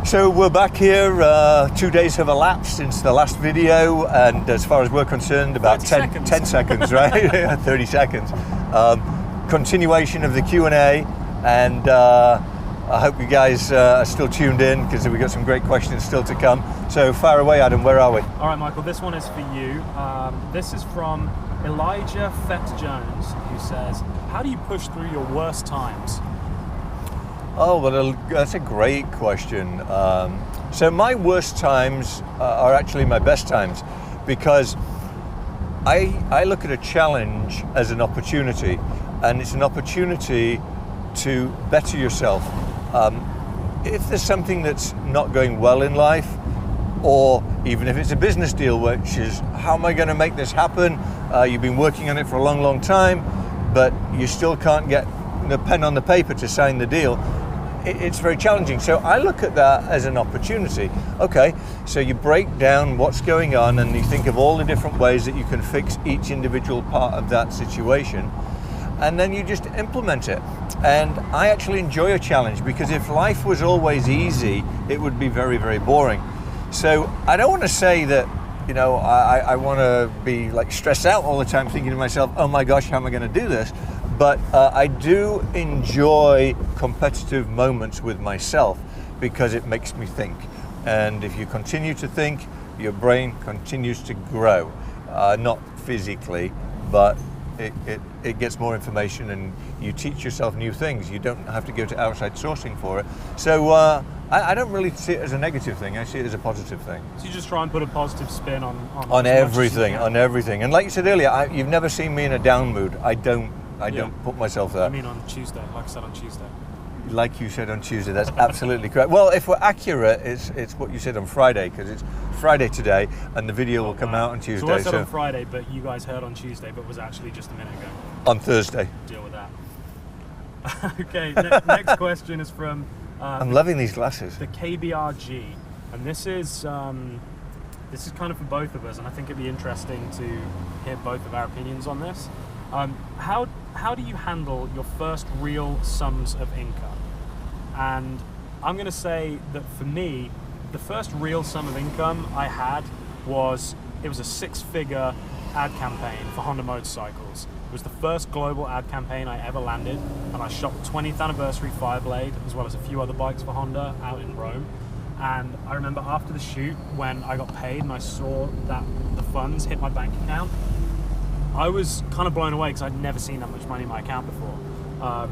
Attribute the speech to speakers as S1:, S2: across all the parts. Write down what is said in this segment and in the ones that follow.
S1: So we're back here. 2 days have elapsed since the last video, and as far as we're concerned, about 10 seconds, right? 30 seconds. Continuation of the Q&A, and I hope you guys are still tuned in, because we've got some great questions still to come. So fire away, Adam, where are we?
S2: All right, Michael, this one is for you. This is from Elijah Fett-Jones, who says, how do you push through your worst times?
S1: Oh, well, that's a great question. So my worst times are actually my best times, because I look at a challenge as an opportunity, and it's an opportunity to better yourself. If there's something that's not going well in life, or even if it's a business deal, which is, how am I going to make this happen? You've been working on it for a long, long time, but you still can't get the pen on the paper to sign the deal. It's very challenging. So I look at that as an opportunity. Okay, so you break down what's going on, and you think of all the different ways that you can fix each individual part of that situation, and then you just implement it. And I actually enjoy a challenge, because if life was always easy, it would be very, very boring. So I don't want to say that, you know, I want to be like stressed out all the time thinking to myself, oh my gosh, how am I going to do this? But I do enjoy competitive moments with myself, because it makes me think. And if you continue to think, your brain continues to grow. Not physically, but it gets more information, and you teach yourself new things. You don't have to go to outside sourcing for it. So I don't really see it as a negative thing. I see it as a positive thing.
S2: So you just try and put a positive spin
S1: on everything, on everything. And like you said earlier, you've never seen me in a down mood. I don't put myself there.
S2: I mean on Tuesday, like I said on Tuesday.
S1: Like you said on Tuesday, that's absolutely correct. Well, if we're accurate, it's what you said on Friday, because it's Friday today, and the video will come out on Tuesday.
S2: So I said on Friday, but you guys heard on Tuesday, but was actually just a minute ago.
S1: On Thursday.
S2: Deal with that. Okay, next question is from...
S1: I'm loving these glasses.
S2: The KBRG, and this is kind of for both of us, and I think it'd be interesting to hear both of our opinions on this. How do you handle your first real sums of income? And I'm going to say that for me, the first real sum of income I had was a 6-figure ad campaign for Honda motorcycles. It was the first global ad campaign I ever landed, and I shot the 20th anniversary Fireblade, as well as a few other bikes for Honda out in Rome. And I remember after the shoot, when I got paid and I saw that the funds hit my bank account, I was kind of blown away, because I'd never seen that much money in my account before.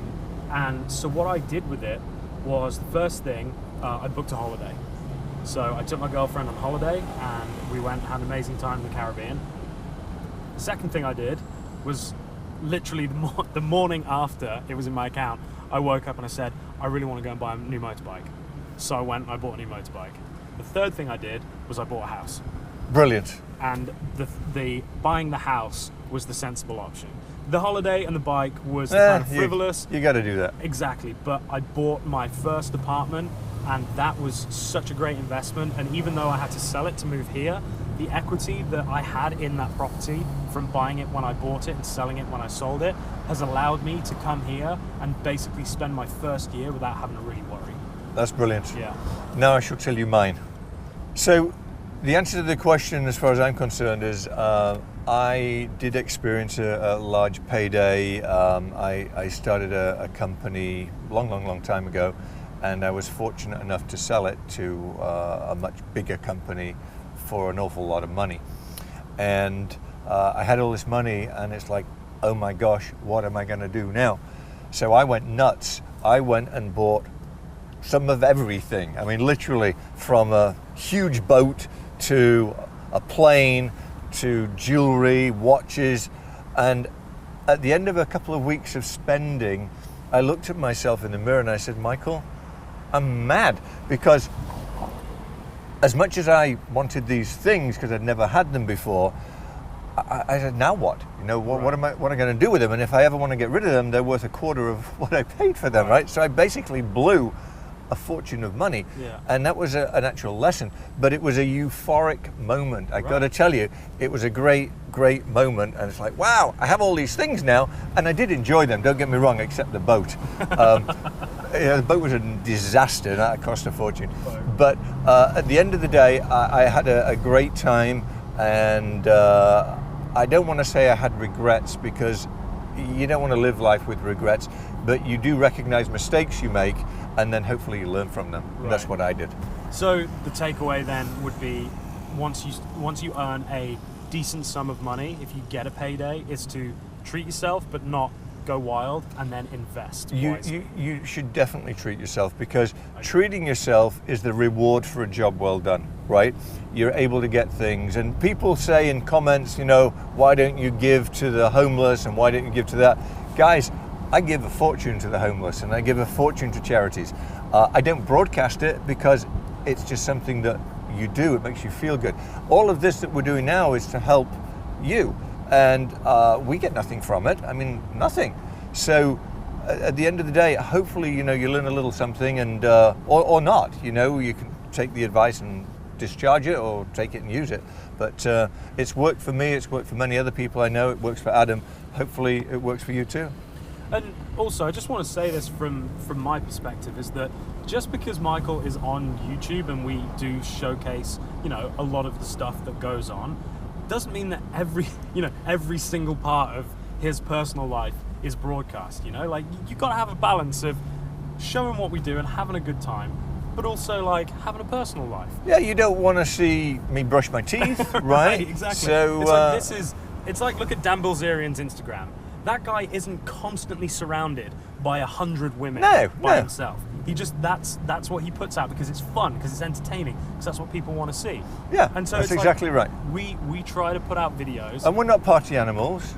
S2: And so what I did with it was, the first thing, I booked a holiday. So I took my girlfriend on holiday, and we went and had an amazing time in the Caribbean. The second thing I did was literally the morning after it was in my account, I woke up and I said, I really want to go and buy a new motorbike. So I went and I bought a new motorbike. The third thing I did was I bought a house.
S1: Brilliant.
S2: And the buying the house was the sensible option. The holiday and the bike was kind of frivolous.
S1: You got to do that.
S2: Exactly. But I bought my first apartment, and that was such a great investment. And even though I had to sell it to move here, the equity that I had in that property from buying it when I bought it and selling it when I sold it has allowed me to come here and basically spend my first year without having to really worry.
S1: That's brilliant.
S2: Yeah.
S1: Now I shall tell you mine. So the answer to the question, as far as I'm concerned, is I did experience a large payday. I started a company long time ago, and I was fortunate enough to sell it to a much bigger company for an awful lot of money. And I had all this money, and it's like, oh my gosh, what am I going to do now? So I went nuts. I went and bought some of everything. I mean, literally, from a huge boat to a plane to jewelry, watches. And at the end of a couple of weeks of spending, I looked at myself in the mirror and I said, Michael, I'm mad, because as much as I wanted these things, because I'd never had them before, I said, now what? You know, what am I going to do with them? And if I ever want to get rid of them, they're worth a quarter of what I paid for them, right? So I basically blew a fortune of money.
S2: Yeah.
S1: And that was an actual lesson, but it was a euphoric moment. I got to tell you, it was a great moment. And it's like, wow, I have all these things now, and I did enjoy them, don't get me wrong, except the boat. Yeah, the boat was a disaster. That cost a fortune. But at the end of the day, I had a great time, and I don't want to say I had regrets, because you don't want to live life with regrets, but you do recognize mistakes you make, and then hopefully you learn from them. Right. That's what I did.
S2: So the takeaway then would be, once you earn a decent sum of money, if you get a payday, is to treat yourself, but not go wild, and then invest.
S1: You should definitely treat yourself, because treating yourself is the reward for a job well done, right? You're able to get things, and people say in comments, why don't you give to the homeless, and why don't you give to that? Guys, I give a fortune to the homeless, and I give a fortune to charities. I don't broadcast it, because it's just something that you do. It makes you feel good. All of this that we're doing now is to help you. And we get nothing from it. I mean, nothing. So at the end of the day, hopefully, you learn a little something, and or not. You can take the advice and discharge it, or take it and use it. But it's worked for me. It's worked for many other people I know. It works for Adam. Hopefully, it works for you too.
S2: And also, I just want to say this from my perspective, is that just because Michael is on YouTube and we do showcase, a lot of the stuff that goes on, doesn't mean that every single part of his personal life is broadcast. Like, you got to have a balance of showing what we do and having a good time, but also like having a personal life.
S1: Yeah, you don't want to see me brush my teeth, right?
S2: Right, exactly.
S1: So
S2: it's like, look at Dan Bilzerian's Instagram. That guy isn't constantly surrounded by 100 women by himself. He just that's what he puts out, because it's fun, because it's entertaining, because that's what people want to see.
S1: Yeah,
S2: and so
S1: that's exactly right.
S2: We try to put out videos,
S1: and we're not party animals.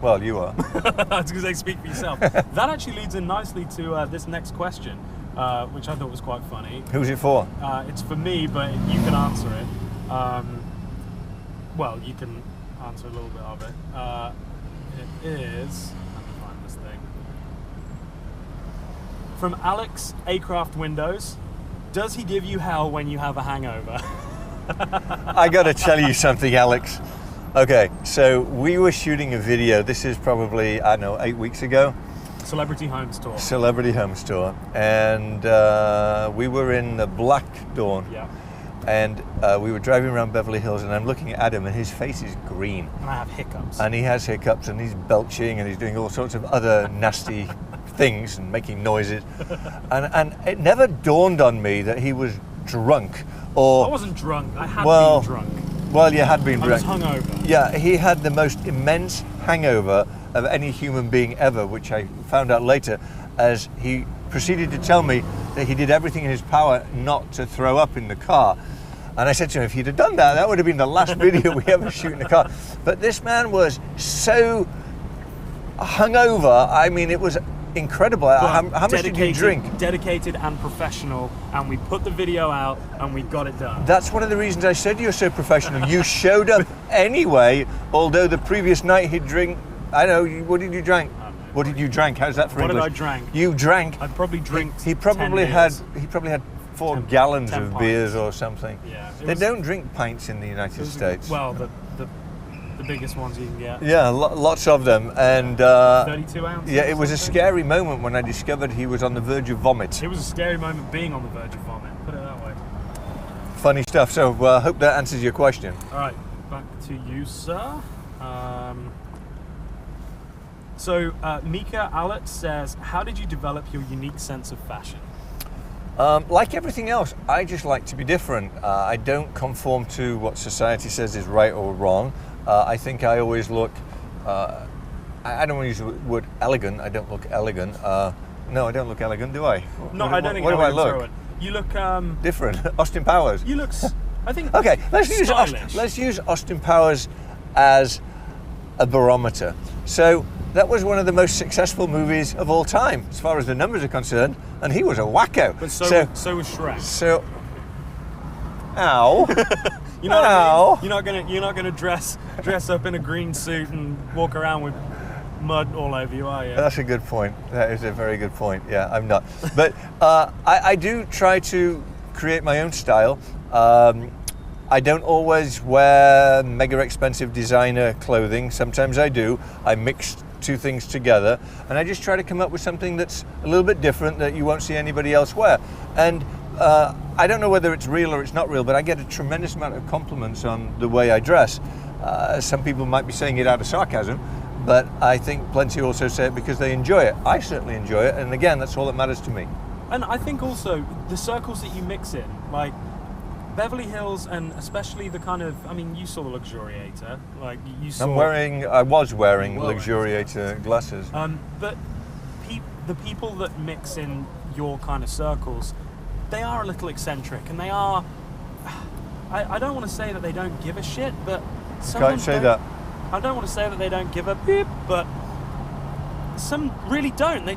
S1: Well, you are.
S2: That's because they speak for yourself. That actually leads in nicely to this next question, which I thought was quite funny.
S1: Who's it for?
S2: It's for me, but you can answer it. Well, you can answer a little bit of it. It is. Let me find this thing. From Alex Acraft Windows. Does he give you hell when you have a hangover?
S1: I got to tell you something, Alex. Okay, so we were shooting a video. This is probably, 8 weeks ago.
S2: Celebrity Home Store.
S1: Celebrity Home Store. And we were in the Black Dawn.
S2: Yeah.
S1: And we were driving around Beverly Hills, and I'm looking at Adam, and his face is green.
S2: And I have hiccups.
S1: And he has hiccups, and he's belching, and he's doing all sorts of other nasty things and making noises. And it never dawned on me that he was drunk. Or
S2: I wasn't drunk. I had been drunk.
S1: Well, you had been drunk.
S2: I was hungover.
S1: Yeah, he had the most immense hangover of any human being ever, which I found out later, as he proceeded to tell me that he did everything in his power not to throw up in the car. And I said to him, if he'd have done that, that would have been the last video we ever shoot in the car. But this man was so hungover. I mean, it was incredible. How much did you drink?
S2: Dedicated and professional, and we put the video out and we got it done.
S1: That's one of the reasons I said you're so professional. You showed up anyway, although the previous night he'd drink. I know. What did you drink? What did you drink? How's that for English?
S2: What did I drink?
S1: You drank.
S2: I'd probably drink.
S1: He probably had 4 gallons of beers or something.
S2: Yeah.
S1: They don't drink pints in the United States.
S2: Well, the biggest ones you can get.
S1: Yeah, lots of them. And
S2: 32 ounces.
S1: Yeah, it was a scary moment when I discovered he was on the verge of vomit.
S2: It was a scary moment being on the verge of vomit. Put it that way.
S1: Funny stuff. So I hope that answers your question.
S2: All right, back to you, sir. So Mika Allett says, how did you develop your unique sense of fashion?
S1: Like everything else, I just like to be different. I don't conform to what society says is right or wrong. I think I always look, I don't want to use the word elegant. I don't look elegant. No, I don't look elegant, do I?
S2: No, I don't think
S1: what do I
S2: look?
S1: look?
S2: You look...
S1: different. Austin Powers.
S2: You look... I think...
S1: Okay, let's use Austin Powers as a barometer. So that was one of the most successful movies of all time, as far as the numbers are concerned, and he was a wacko.
S2: But so was Shrek.
S1: So, ow.
S2: You know what I mean? You're not gonna dress up in a green suit and walk around with mud all over you, are you?
S1: That's a good point. That is a very good point. Yeah, I'm not. But I do try to create my own style. I don't always wear mega expensive designer clothing. Sometimes I do. I mix two things together, and I just try to come up with something that's a little bit different that you won't see anybody else wear. And I don't know whether it's real or it's not real, but I get a tremendous amount of compliments on the way I dress. Some people might be saying it out of sarcasm, but I think plenty also say it because they enjoy it. I certainly enjoy it, and again, that's all that matters to me.
S2: And I think also the circles that you mix in, like Beverly Hills, and especially the kind of, I mean, you saw the Luxuriator, like you saw.
S1: I was wearing Luxuriator glasses.
S2: But the people that mix in your kind of circles, they are a little eccentric, and they are. I don't want to say that they don't give a shit, but some
S1: Can't say that.
S2: I don't want to say that they don't give a beep, but some really don't.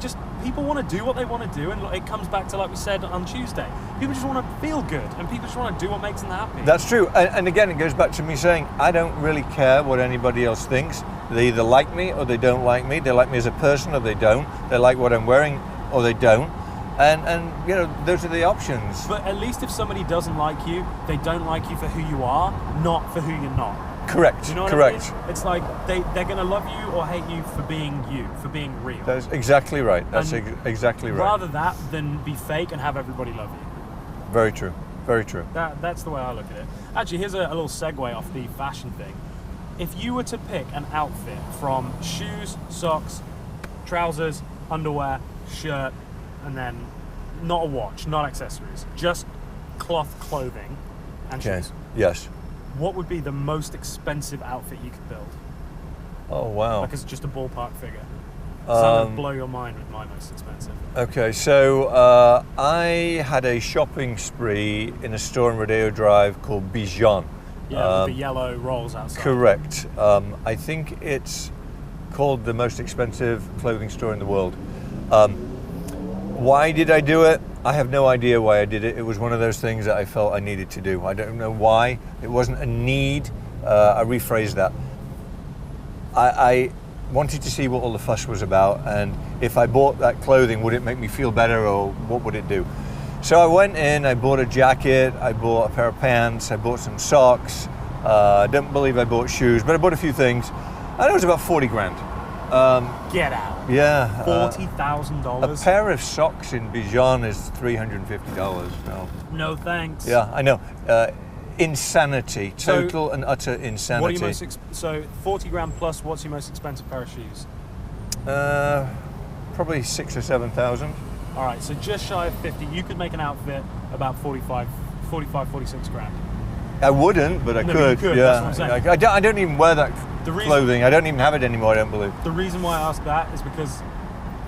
S2: People want to do what they want to do, and it comes back to, like we said on Tuesday, people just want to feel good, and people just want to do what makes them happy.
S1: That's true, and again, it goes back to me saying, I don't really care what anybody else thinks. They either like me or they don't like me. They like me as a person or they don't. They like what I'm wearing or they don't. And you know, those are the options.
S2: But at least if somebody doesn't like you, they don't like you for who you are, not for who you're not.
S1: Correct.
S2: You know what
S1: Correct.
S2: I mean? It's like they're going to love you or hate you, for being real.
S1: That's exactly right. That's exactly right.
S2: Rather that than be fake and have everybody love you.
S1: Very true. Very true.
S2: That's the way I look at it. Actually, here's a little segue off the fashion thing. If you were to pick an outfit from shoes, socks, trousers, underwear, shirt, and then not a watch, not accessories, just cloth clothing and shoes.
S1: Yes.
S2: What would be the most expensive outfit you could build?
S1: Oh, wow.
S2: Like, it's just a ballpark figure. Something to blow your mind with my most expensive.
S1: Okay, so I had a shopping spree in a store in Rodeo Drive called Bijan.
S2: Yeah, with the yellow rolls outside.
S1: Correct. I think it's called the most expensive clothing store in the world. Why did I do it? I have no idea why I did it. It was one of those things that I felt I needed to do. I don't know why. It wasn't a need. I rephrased that. I wanted to see what all the fuss was about, and if I bought that clothing, would it make me feel better, or what would it do? So I went in, I bought a jacket, I bought a pair of pants, I bought some socks. I don't believe I bought shoes, but I bought a few things. And it was about 40 grand.
S2: Get out.
S1: Yeah.
S2: $40,000.
S1: A pair of socks in Bijan is $350.
S2: No thanks.
S1: Yeah, I know. Insanity. Total and utter insanity.
S2: What are you so 40 grand plus, what's your most expensive pair of shoes?
S1: Probably 6,000 or 7,000.
S2: All right, so just shy of 50. You could make an outfit about 45, 46 grand.
S1: I wouldn't, but I could.
S2: You could.
S1: Yeah.
S2: That's what I'm saying.
S1: I don't even wear that clothing. I don't even have it anymore, I don't believe.
S2: The reason why I asked that is because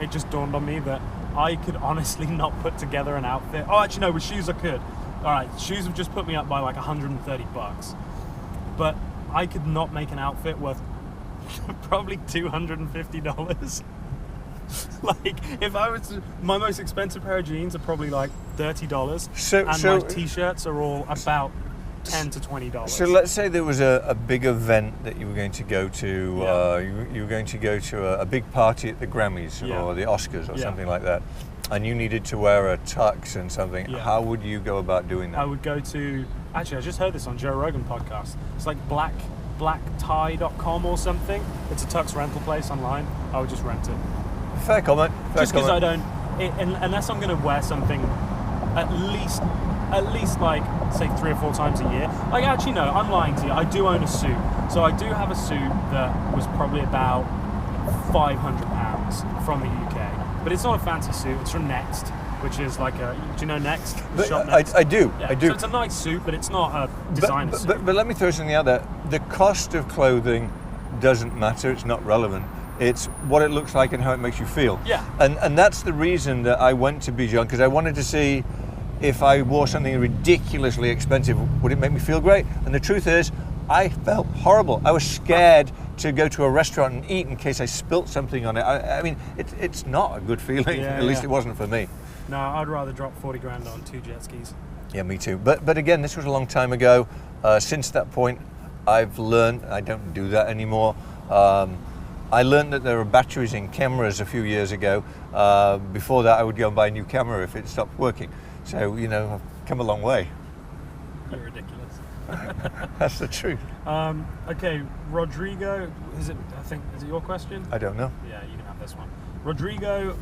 S2: it just dawned on me that I could honestly not put together an outfit. Oh, actually, no, with shoes I could. All right, shoes have just put me up by like $130. But I could not make an outfit worth probably $250. Like, if I was my most expensive pair of jeans are probably like $30, and my t-shirts are all about $10 to $20.
S1: So let's say there was a big event that you were going to go to.
S2: Yeah.
S1: You were going to go to a big party at the Grammys or the Oscars or something like that, and you needed to wear a tux and something.
S2: Yeah.
S1: How would you go about doing that?
S2: I would go to, actually I just heard this on Joe Rogan podcast. It's like blacktie.com or something. It's a tux rental place online. I would just rent it.
S1: Fair comment.
S2: Just because I don't, unless I'm going to wear something at least like, say 3 or 4 times a year. Like, actually no, I'm lying to you. I do own a suit. So I do have a suit that was probably about £500 from the UK. But it's not a fancy suit. It's from Next, which is like do you know Next? Shop Next?
S1: I do.
S2: Yeah.
S1: I do.
S2: So it's a nice suit, but it's not a designer suit.
S1: But let me throw something out there. The cost of clothing doesn't matter. It's not relevant. It's what it looks like and how it makes you feel.
S2: Yeah.
S1: And that's the reason that I went to Bijan, because I wanted to see if I wore something ridiculously expensive, would it make me feel great? And the truth is, I felt horrible. I was scared to go to a restaurant and eat in case I spilt something on it. I mean, it's not a good feeling.
S2: Yeah,
S1: At least it wasn't for me.
S2: No, I'd rather drop 40 grand on 2 jet skis.
S1: Yeah, me too. But again, this was a long time ago. Since that point, I've learned I don't do that anymore. I learned that there are batteries in cameras a few years ago. Before that, I would go and buy a new camera if it stopped working. So, I've come a long way.
S2: You're ridiculous.
S1: That's the truth.
S2: Okay, Rodrigo, is it your question?
S1: I don't know.
S2: Yeah, you can have this one. Rodrigo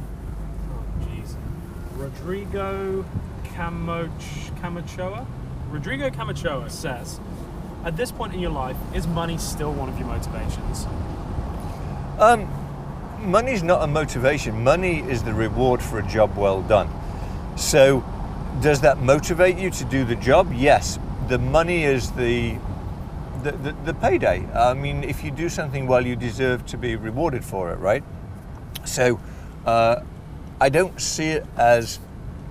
S2: Camachoa? Rodrigo Camachoa says, at this point in your life, is money still one of your motivations?
S1: Money's not a motivation. Money is the reward for a job well done. So, does that motivate you to do the job? Yes. The money is the payday. I mean, if you do something well, you deserve to be rewarded for it, right? So, I don't see it as,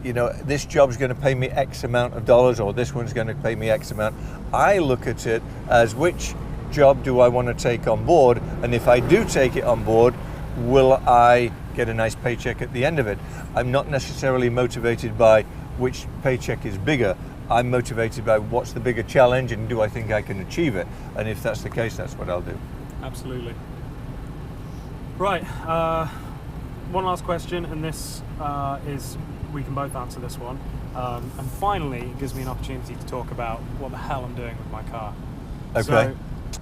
S1: this job's going to pay me X amount of dollars, or this one's going to pay me X amount. I look at it as, which job do I want to take on board? And if I do take it on board, will I get a nice paycheck at the end of it? I'm not necessarily motivated by which paycheck is bigger. I'm motivated by what's the bigger challenge and do I think I can achieve it? And if that's the case, that's what I'll do.
S2: Absolutely. Right, one last question, and this is, we can both answer this one. And finally, it gives me an opportunity to talk about what the hell I'm doing with my car.
S1: Okay.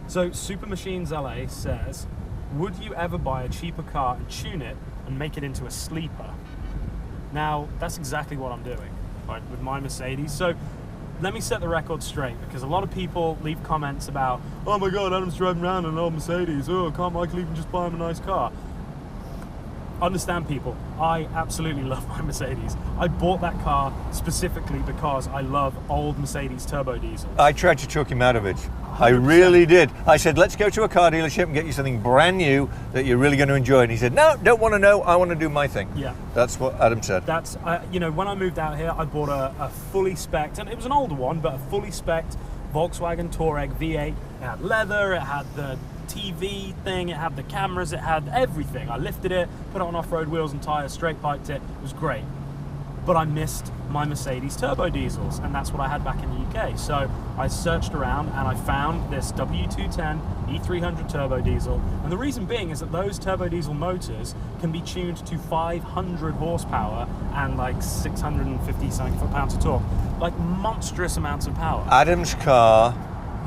S2: So Super Machines LA says, would you ever buy a cheaper car and tune it and make it into a sleeper? Now, that's exactly what I'm doing, right, with my Mercedes. So let me set the record straight, because a lot of people leave comments about, oh my God, Adam's driving around in an old Mercedes. Oh, can't Michael even just buy him a nice car? Understand, people, I absolutely love my Mercedes. I bought that car specifically because I love old Mercedes turbo diesels.
S1: I tried to talk him out of it. 100%. I really did. I said, let's go to a car dealership and get you something brand new that you're really going to enjoy. And he said, no, don't want to know. I want to do my thing.
S2: Yeah.
S1: That's what Adam said.
S2: That's, when I moved out here, I bought a fully spec'd, and it was an older one, but a fully spec'd Volkswagen Touareg V8. It had leather, it had the TV thing, it had the cameras, it had everything. I lifted it, put it on off-road wheels and tires, straight piped it. It was great. But I missed my Mercedes turbo diesels, and that's what I had back in the UK. So I searched around and I found this W210 E300 turbo diesel. And the reason being is that those turbo diesel motors can be tuned to 500 horsepower and like 650 something foot-pounds of torque. Like monstrous amounts of power.
S1: Adam's car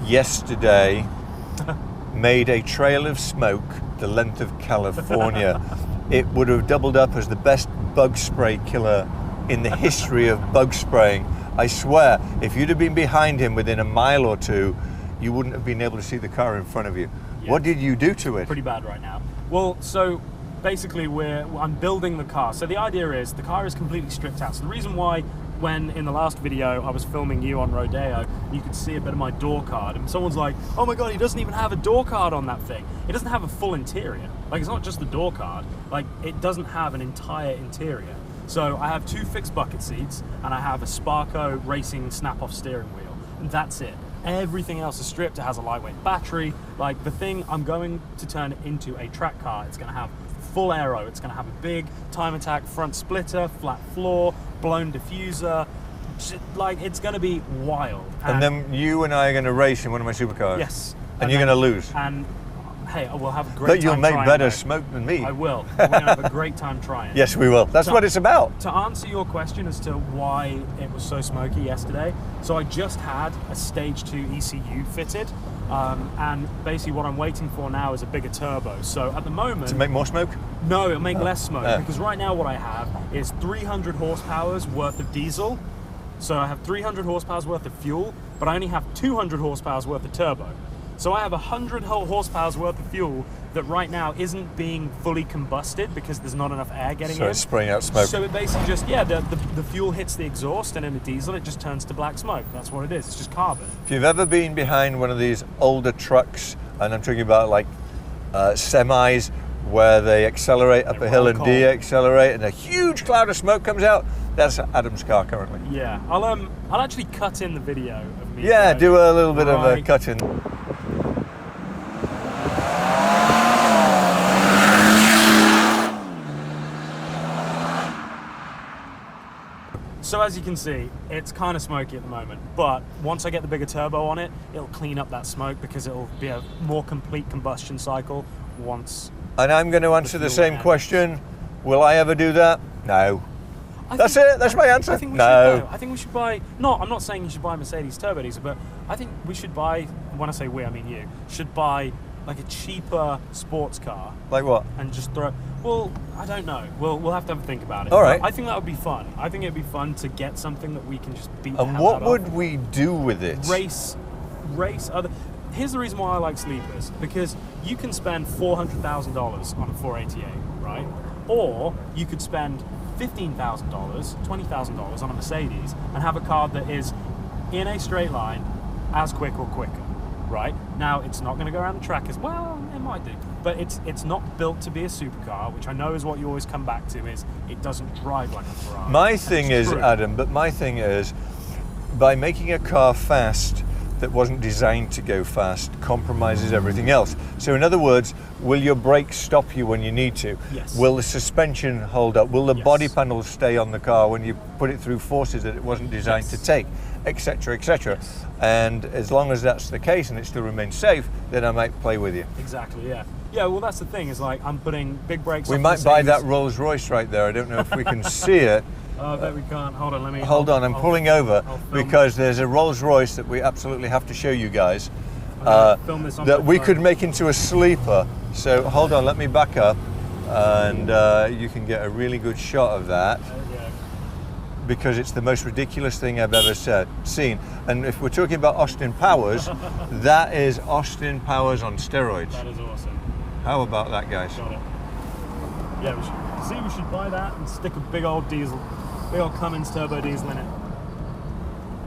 S1: yesterday made a trail of smoke the length of California. It would have doubled up as the best bug spray killer in the history of bug spraying. I swear, if you'd have been behind him within a mile or two, you wouldn't have been able to see the car in front of you. Yeah. What did you do to it?
S2: Pretty bad right now. Well, so basically I'm building the car. So the idea is the car is completely stripped out. So the reason why, when in the last video I was filming you on Rodeo, you could see a bit of my door card, and someone's like, oh my God, he doesn't even have a door card on that thing. It doesn't have a full interior. Like, it's not just the door card, like it doesn't have an entire interior. So I have 2 fixed bucket seats and I have a Sparco racing snap-off steering wheel, and that's it. Everything else is stripped. It has a lightweight battery. Like, the thing, I'm going to turn it into a track car. It's going to have full aero. It's going to have a big time attack front splitter, flat floor, blown diffuser. Like, it's going to be wild.
S1: And then you and I are going to race in one of my supercars.
S2: Yes.
S1: And you're going to lose.
S2: And hey, I will have a great time.
S1: But you'll make better smoke than me.
S2: I will. We're going to have a great time trying.
S1: Yes, we will. That's what it's about.
S2: To answer your question as to why it was so smoky yesterday, so I just had a stage 2 ECU fitted, and basically what I'm waiting for now is a bigger turbo. So at the moment...
S1: To make more smoke?
S2: No, it'll make less smoke, because right now what I have is 300 horsepower's worth of diesel. So I have 300 horsepower's worth of fuel, but I only have 200 horsepower's worth of turbo. So I have 100 horsepower's worth of fuel that right now isn't being fully combusted because there's not enough air getting in.
S1: So it's spraying out smoke.
S2: So it basically just, the fuel hits the exhaust, and in a diesel it just turns to black smoke. That's what it is. It's just carbon.
S1: If you've ever been behind one of these older trucks, and I'm talking about like semis, where they accelerate up a hill and de-accelerate, and a huge cloud of smoke comes out, that's Adam's car currently.
S2: Yeah, I'll actually cut in the video of me.
S1: Yeah, do a little bit of a cut in.
S2: So as you can see, it's kind of smoky at the moment, but once I get the bigger turbo on it, it'll clean up that smoke because it'll be a more complete combustion cycle once.
S1: And I'm going to answer the same question. Will I ever do that? No. That's it. That's my answer.
S2: I think we
S1: no.
S2: should buy. I think we should buy. No, I'm not saying you should buy a Mercedes turbo diesel, but I think we should buy. When I say we, I mean you. Should buy like a cheaper sports car.
S1: Like what?
S2: And just throw. Well, I don't know. We'll have to have a think about it.
S1: All right.
S2: But I think that would be fun. I think it'd be fun to get something that we can just beat.
S1: And what would we do with it?
S2: Race other. Here's the reason why I like sleepers, because you can spend $400,000 on a 488, right? Or you could spend $15,000, $20,000 on a Mercedes and have a car that is in a straight line as quick or quicker, right? Now, it's not going to go around the track as well, it might do, but it's not built to be a supercar, which I know is what you always come back to, is it doesn't drive like a Ferrari.
S1: My thing is,
S2: true.
S1: Adam, by making a car fast that wasn't designed to go fast compromises everything else. So in other words, will your brakes stop you when you need to?
S2: Yes.
S1: Will the suspension hold up? Will the
S2: Yes.
S1: body panels stay on the car when you put it through forces that it wasn't designed
S2: Yes.
S1: to take, etc., etc.
S2: Yes.
S1: And as long as that's the case and it still remains safe, then I might play with you.
S2: Exactly, yeah. Yeah, well, that's the thing, is like I'm putting big brakes
S1: We
S2: on
S1: might buy
S2: Mercedes.
S1: that Rolls Royce right there. I don't know if we can see it.
S2: Oh, I bet we can't. Hold on, let me...
S1: Hold on, I'm pulling over
S2: I'll film
S1: because there's a Rolls Royce that we absolutely have to show you guys
S2: I'm gonna film this on
S1: that
S2: my
S1: we
S2: phone.
S1: could make into a sleeper. So hold on, let me back up and you can get a really good shot of that
S2: There we go.
S1: because it's the most ridiculous thing I've ever seen. And if we're talking about Austin Powers, that is Austin Powers on steroids.
S2: That is awesome.
S1: How about that, guys?
S2: Got it. Yeah, we should buy that and stick a big old Cummins turbo diesel in it.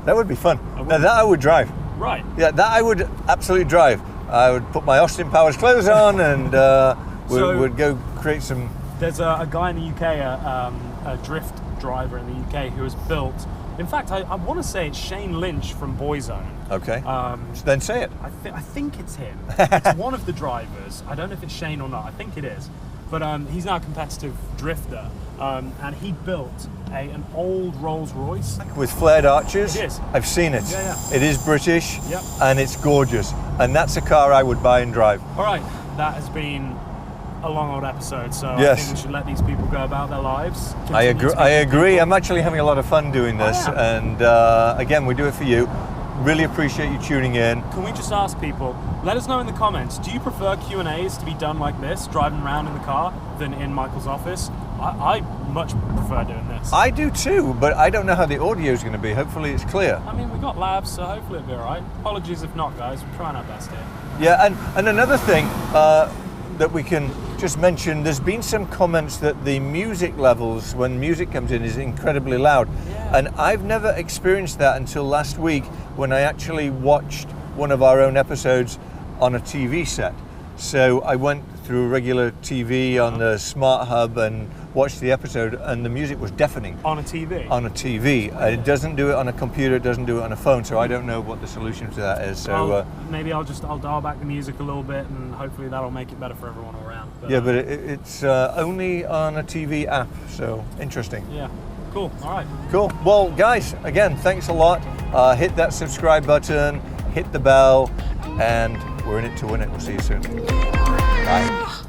S1: That would be fun.
S2: would.
S1: Now that I would drive.
S2: Right.
S1: Yeah, that I would absolutely drive. I would put my Austin Powers clothes on and would go create some...
S2: There's a guy in the UK, a drift driver in the UK, who has built... In fact, I want to say it's Shane Lynch from Boyzone.
S1: Okay, then say it.
S2: I think it's him. It's one of the drivers. I don't know if it's Shane or not. I think it is. But he's now a competitive drifter. And he built an old Rolls Royce.
S1: With flared arches?
S2: It is.
S1: I've seen it.
S2: Yeah.
S1: It is British,
S2: Yep.
S1: and it's gorgeous. And that's a car I would buy and drive.
S2: All right, that has been a long old episode, so
S1: Yes.
S2: I think we should let these people go about their lives.
S1: I agree.
S2: Continue to meet people.
S1: I'm actually having a lot of fun doing this.
S2: am.
S1: And again, we do it for you. Really appreciate you tuning in.
S2: Can we just ask people, let us know in the comments, do you prefer Q&As to be done like this, driving around in the car, than in Michael's office? I much prefer doing this.
S1: I do too, but I don't know how the audio is going to be. Hopefully it's clear.
S2: I mean, we've got labs, so hopefully it'll be all right. Apologies if not, guys. We're trying our best here.
S1: Yeah, and another thing that we can just mention, there's been some comments that the music levels, when music comes in, is incredibly loud.
S2: Yeah.
S1: And I've never experienced that until last week when I actually watched one of our own episodes on a TV set. So I went through a regular TV on the Smart Hub and watched the episode, and the music was deafening.
S2: On a TV?
S1: On a TV. It doesn't do it on a computer, it doesn't do it on a phone, so I don't know what the solution to that is. So
S2: maybe I'll dial back the music a little bit, and hopefully that'll make it better for everyone around. But,
S1: yeah, but it's only on a TV app, so interesting.
S2: Yeah, cool, all right.
S1: Cool. Well, guys, again, thanks a lot. Hit that subscribe button, hit the bell, and we're in it to win it. We'll see you soon. Bye.